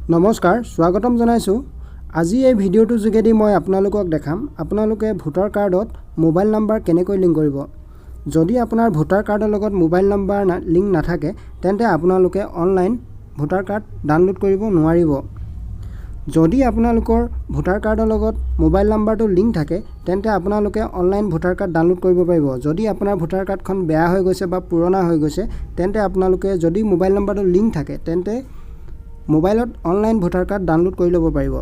नमस्कार स्वागतम जनाइছো আজি এই ভিডিওটোৰ যোগেদি মই আপোনালোকক দেখাম আপোনালোকে ভোটাৰ কাৰ্ডত মোবাইল নাম্বাৰ কেনেকৈ লিংক কৰিব যদি আপোনাৰ ভোটাৰ কাৰ্ডৰ লগত মোবাইল নাম্বাৰ লিংক নাথাকে তেন্তে আপোনালোকে অনলাইন ভোটাৰ কাৰ্ড ডাউনলোড কৰিব নোৱাৰিব যদি আপোনালোকৰ ভোটাৰ কাৰ্ডৰ লগত মোবাইল নাম্বাৰটো লিংক থাকে তেন্তে আপোনালোকে অনলাইন ভোটাৰ কাৰ্ড ডাউনলোড কৰিব পাৰিব যদি আপোনাৰ ভোটাৰ কাৰ্ডখন বেয়া হৈ গৈছে বা পুৰণা হৈ গৈছে তেন্তে আপোনালোকে যদি মোবাইল নাম্বাৰটো লিংক থাকে তেন্তে মোবাইলত অনলাইন ভোটাৰ কাৰ্ড ডাউনলোড কৰি ল'ব পাৰিব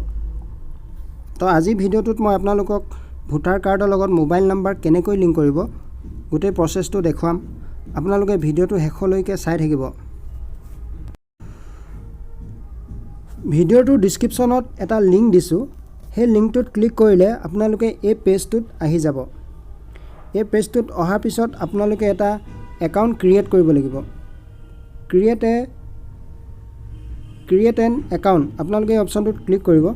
তো আজি ভিডিওটোত মই আপোনালোকক ভোটাৰ কাৰ্ডৰ লগত মোবাইল নাম্বাৰ কেনেকৈ লিংক কৰিব গোটেই প্ৰচেছটো দেখুৱাম আপোনালোকে ভিডিওটো শেষলৈকে চাই থাকিব ভিডিওটোৰ ডেসক্ৰিপচনত এটা লিংক দিছো সেই লিংকটোত ক্লিক কৰিলে আপোনালোকে এই পেজটোত আহি যাব এই পেজটোত অহাৰ পিছত আপোনালোকে এটা একাউণ্ট ক্ৰিয়েট কৰিব লাগিব ক্ৰিয়েট এন একাউণ্ট আপোনালোকে এই অপচনটোত ক্লিক কৰিব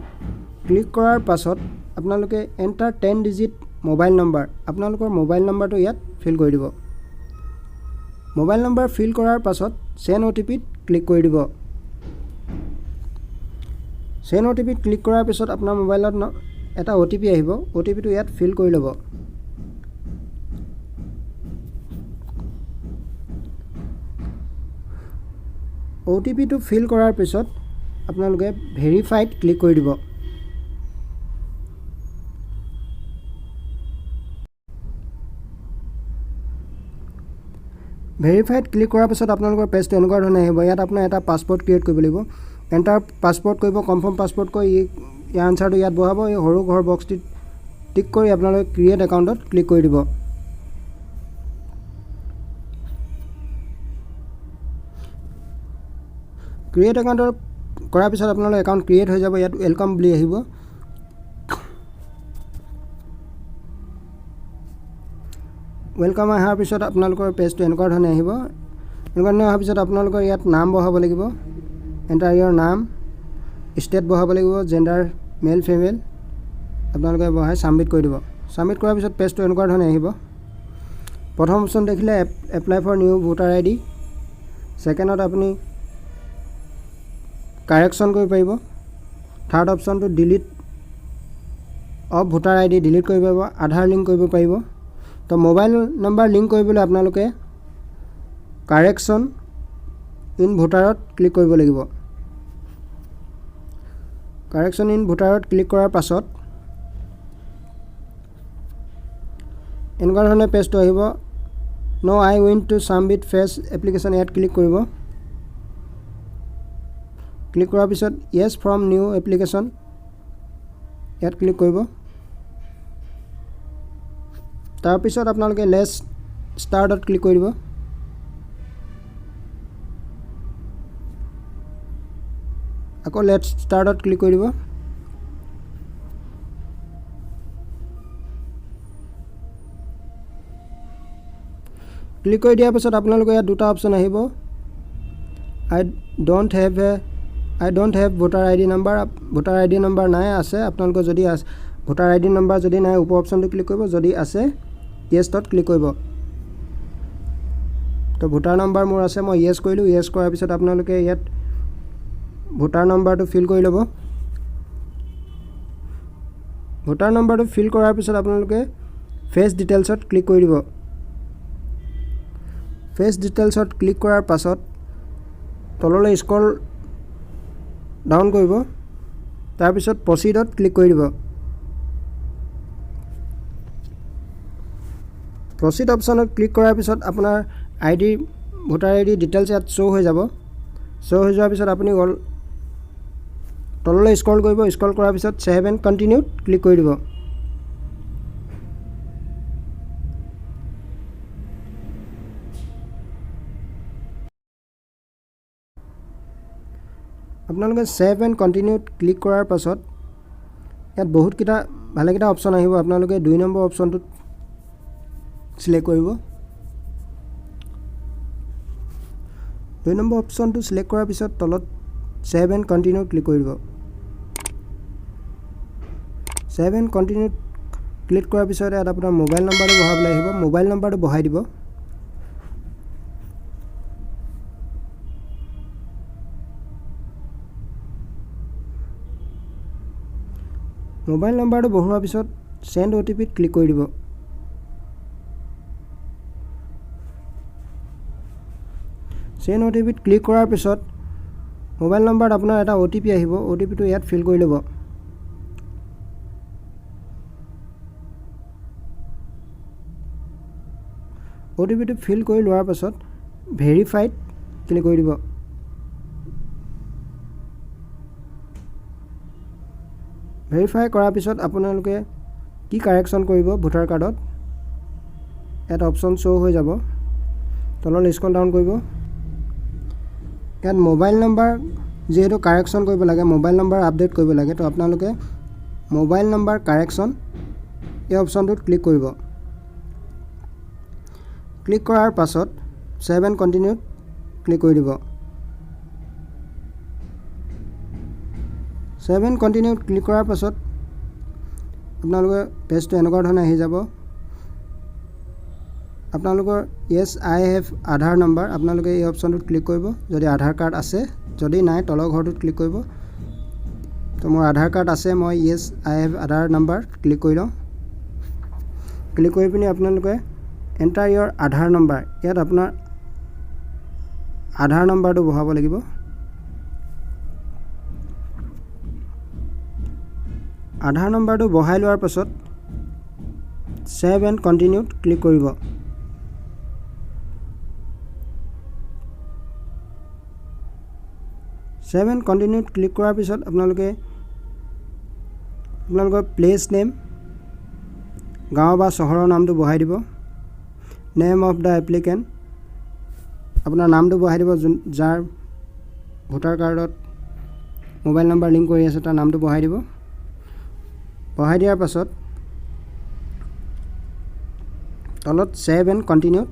ক্লিক কৰাৰ পাছত আপোনালোকে এন্টাৰ 10 ডিজিট মোবাইল নম্বৰ আপোনালোকৰ মোবাইল নম্বৰটো ইয়াত ফিল কৰি দিব মোবাইল নম্বৰ ফিল কৰাৰ পাছত সেন্ড ওটিপিত ক্লিক কৰি দিব সেন্ড ওটিপিত ক্লিক কৰাৰ পিছত আপোনাৰ মোবাইলত এটা ওটিপি আহিব ওটিপিটো ইয়াত ফিল কৰি ল'ব ওটিপিটো ফিল কৰাৰ পিছত আপোনালোকে ভেৰিফাইড ক্লিক কৰি দিব ভেৰিফাইড ক্লিক কৰাৰ পিছত আপোনালোকৰ পেজটো এনেকুৱা ধৰণে আহিব ইয়াত আপোনাৰ এটা পাছপোৰ্ট ক্ৰিয়েট কৰিব লাগিব এন্টাৰ পাছপোৰ্ট কৰিব কনফাৰ্ম পাছপোৰ্ট কৈ ইয়াৰ আনসাৰটো ইয়াত বহাব এই সৰু ঘৰ বক্সটিত টিক কৰি আপোনালোকে ক্ৰিয়েট একাউণ্টত ক্লিক কৰি দিব ক্ৰিয়েট একাউণ্টৰ কৰাৰ পিছত আপোনালোকৰ একাউণ্ট ক্ৰিয়েট হৈ যাব ইয়াত ওয়েলকাম বুলি আহিব ওয়েলকাম অহাৰ পিছত আপোনালোকৰ পেজটো এনেকুৱা ধৰণে আহিব এনেকুৱা ধৰণে অহাৰ পিছত আপোনালোকৰ ইয়াত নাম বহাব লাগিব এন্টাৰ ইয়ৰ নাম ষ্টেট বহাব লাগিব জেন্ডাৰ মেল ফিমেল আপোনালোকে বহাই সাবমিট কৰি দিব সাবমিট কৰাৰ পিছত পেজটো এনেকুৱা ধৰণে আহিব প্ৰথম অপচন দেখিলে apply for new voter ID সেকেন্ডত আপুনি কাৰেকশ্যন কৰিব পাৰিব থাৰ্ড অপচনটো delete of voter ID delete কৰিব পাৰিব আধাৰ লিংক কৰিব পাৰিব তো মোবাইল নাম্বাৰ লিংক কৰিবলৈ আপোনালোকে কাৰেকশ্যন ইন ভোটাৰত ক্লিক কৰিব লাগিব কাৰেকশ্যন ইন ভোটাৰত ক্লিক কৰাৰ পাছত এনেকুৱা ধৰণে পেজটো আহিব নো আই উইণ্ট টু সাবমিট ফেচ এপ্লিকেশ্যন ইয়াত ক্লিক কৰিব ক্লিক কৰাৰ পিছত ইয়েছ ফ্ৰম নিউ এপ্লিকেশ্যন ইয়াত ক্লিক কৰিব তাৰ পিছত আপোনালোকে লেটছ ষ্টাৰ্টত ক্লিক কৰি দিব আকৌ লেটছ ষ্টাৰ্টত ক্লিক কৰি দিব ক্লিক কৰি দিয়াৰ পিছত আপোনালোকৰ ইয়াত দুটা অপচন আহিব I don't have voter ID number নাই আছে আপোনালোকৰ যদি ভোটাৰ আইডি নাম্বাৰ যদি নাই ওপৰ অপচনটো ক্লিক কৰিব যদি আছে ইয়েছত ক্লিক কৰিব তো ভোটাৰ নাম্বাৰ মোৰ আছে মই ইয়েছ কৰিলোঁ ইয়েছ কৰাৰ পিছত আপোনালোকে ইয়াত ভোটাৰ নাম্বাৰটো ফিল কৰি ল'ব ভোটাৰ নাম্বাৰটো ফিল কৰাৰ পিছত আপোনালোকে ফেচ ডিটেইলছত ক্লিক কৰি দিব ফেচ ডিটেইলছত ক্লিক কৰাৰ পাছত তললৈ স্ক্ৰল ডাউন কৰিব তাৰ পিছত প্ৰচিডত ক্লিক কৰি দিব প্ৰচিড অপচনত ক্লিক কৰাৰ পিছত আপোনাৰ আইডি ভোটাৰ আইডি ডিটেইলছ ইয়াত শ্ব' হৈ যাব শ্ব' হৈ যোৱাৰ পিছত আপুনি তললৈ স্ক্ৰল কৰিব স্ক্ৰল কৰাৰ পিছত সেভ এণ্ড কণ্টিনিউত ক্লিক কৰি দিব আপোনালোকে সেভ এণ্ড কণ্টিনিউত ক্লিক কৰাৰ পাছত ইয়াত ভালেকেইটা অপচন আহিব আপোনালোকে 2 নম্বৰ অপচনটোত সিলেক্ট কৰিব 2 নম্বৰ অপচনটো সিলেক্ট কৰাৰ পিছত তলত সেভ এণ্ড কণ্টিনিউ ক্লিক কৰি দিব সেভ এণ্ড কণ্টিনিউ ক্লিক কৰাৰ পিছত ইয়াত আপোনাৰ মোবাইল নম্বৰটো বহাবলৈ আহিব মোবাইল নম্বৰটো বহাই দিব মোবাইল নম্বৰটো বহুৱাৰ পিছত সেন্ড OTP ত ক্লিক কৰি দিব। সেন্ড OTP ত ক্লিক কৰাৰ পিছত মোবাইল নম্বৰত আপোনাৰ এটা OTP আহিব। OTP টো ইয়াত ফিল কৰি ল'ব। OTP টো ফিল কৰি লোৱাৰ পাছত ভেৰিফাইড ক্লিক কৰি দিব। ভেৰিফাই কৰাৰ পিছত আপোনালোকে কি কাৰেকশ্যন কৰিব ভোটাৰ কাৰ্ডত এটা অপশ্যন শ্ব' হৈ যাব। তললৈ স্ক্ৰল ডাউন কৰিব। ইয়াত মোবাইল নম্বৰ যেহেতু কাৰেকশ্যন কৰিব লাগে, মোবাইল নম্বৰ আপডেট কৰিব লাগে, তো আপোনালোকে মোবাইল নম্বৰ কাৰেকশ্যন এই অপশ্যনটোত ক্লিক কৰিব। ক্লিক কৰাৰ পাছত সেভ এণ্ড কণ্টিনিউত ক্লিক কৰি দিব। সেভ এণ্ড কণ্টিনিউত ক্লিক কৰাৰ পাছত আপোনালোকৰ পেজটো এনেকুৱা ধৰণে আহি যাব। আপোনালোকৰ য়েছ আই হেভ আধাৰ নম্বৰ, আপোনালোকে এই অপশ্যনটোত ক্লিক কৰিব যদি আধাৰ কাৰ্ড আছে। যদি নাই তলৰ ঘৰটোত ক্লিক কৰিব। তো মোৰ আধাৰ কাৰ্ড আছে, মই য়েছ আই হেভ আধাৰ নম্বৰ ক্লিক কৰি লওঁ। ক্লিক কৰি পিনি আপোনালোকে এণ্টাৰ ইয়ৰ আধাৰ নম্বৰ, ইয়াত আপোনাৰ আধাৰ নম্বৰটো বহাব লাগিব। আধাৰ নম্বৰটো বহাই লোৱাৰ পাছত সেভ এণ্ড কণ্টিনিউত ক্লিক কৰিব। সেভ এণ্ড কণ্টিনিউত ক্লিক কৰাৰ পিছত আপোনালোকৰ প্লেচ নেম, গাঁও বা চহৰৰ নামটো বহাই দিব। নেম অফ দ্য এপ্লিকেণ্ট, আপোনাৰ নামটো বহাই দিব। যাৰ ভোটাৰ কাৰ্ডত মোবাইল নম্বৰ লিংক কৰি আছে তাৰ নামটো বহাই দিব। বহাই দিয়াৰ পাছত তলত সেভ এণ্ড কণ্টিনিউত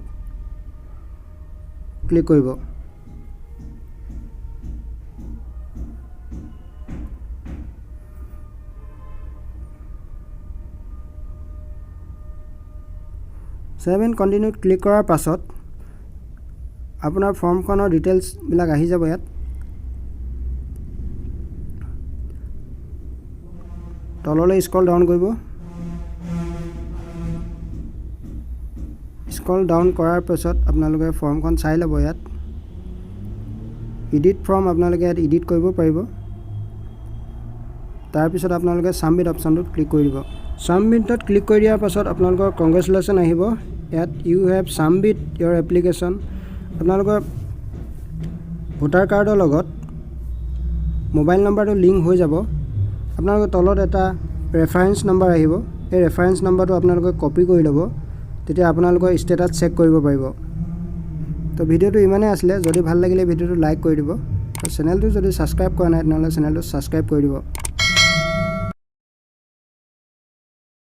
ক্লিক কৰিব। সেভ এণ্ড কণ্টিনিউত ক্লিক কৰাৰ পাছত আপোনাৰ ফৰ্মখনৰ ডিটেইলছবিলাক আহি যাব। ইয়াত তললৈ স্ক্ৰল ডাউন কৰিব। স্ক্ৰল ডাউন কৰাৰ পাছত আপোনালোকে ফৰ্মখন চাই ল'ব। ইয়াত এডিট ফৰ্ম আপোনালোকে ইয়াত এডিট কৰিব পাৰিব। তাৰপিছত আপোনালোকে ছাবমিট অপশ্যনটোত ক্লিক কৰি দিব। ছাবমিটত ক্লিক কৰি দিয়াৰ পাছত আপোনালোকৰ কংগ্ৰেচুলেশ্যন আহিব। ইয়াত you have submit your application. আপোনালোকৰ ভোটাৰ কাৰ্ডৰ লগত মোবাইল নম্বৰটো লিংক হৈ যাব। আপোনালোকৰ তলত এটা ৰেফাৰেঞ্চ নম্বৰ আহিব। এই ৰেফাৰেঞ্চ নম্বৰটো আপোনালোকে কপি কৰি ল'ব, তেতিয়া আপোনালোকৰ ষ্টেটাছ চেক কৰিব পাৰিব। তো ভিডিঅ'টো ইমানেই আছিলে। যদি ভাল লাগিলে ভিডিঅ'টো লাইক কৰি দিব। চেনেলটো যদি ছাবস্ক্ৰাইব কৰা নাই তেনেহ'লে চেনেলটো ছাবস্ক্ৰাইব কৰি দিব।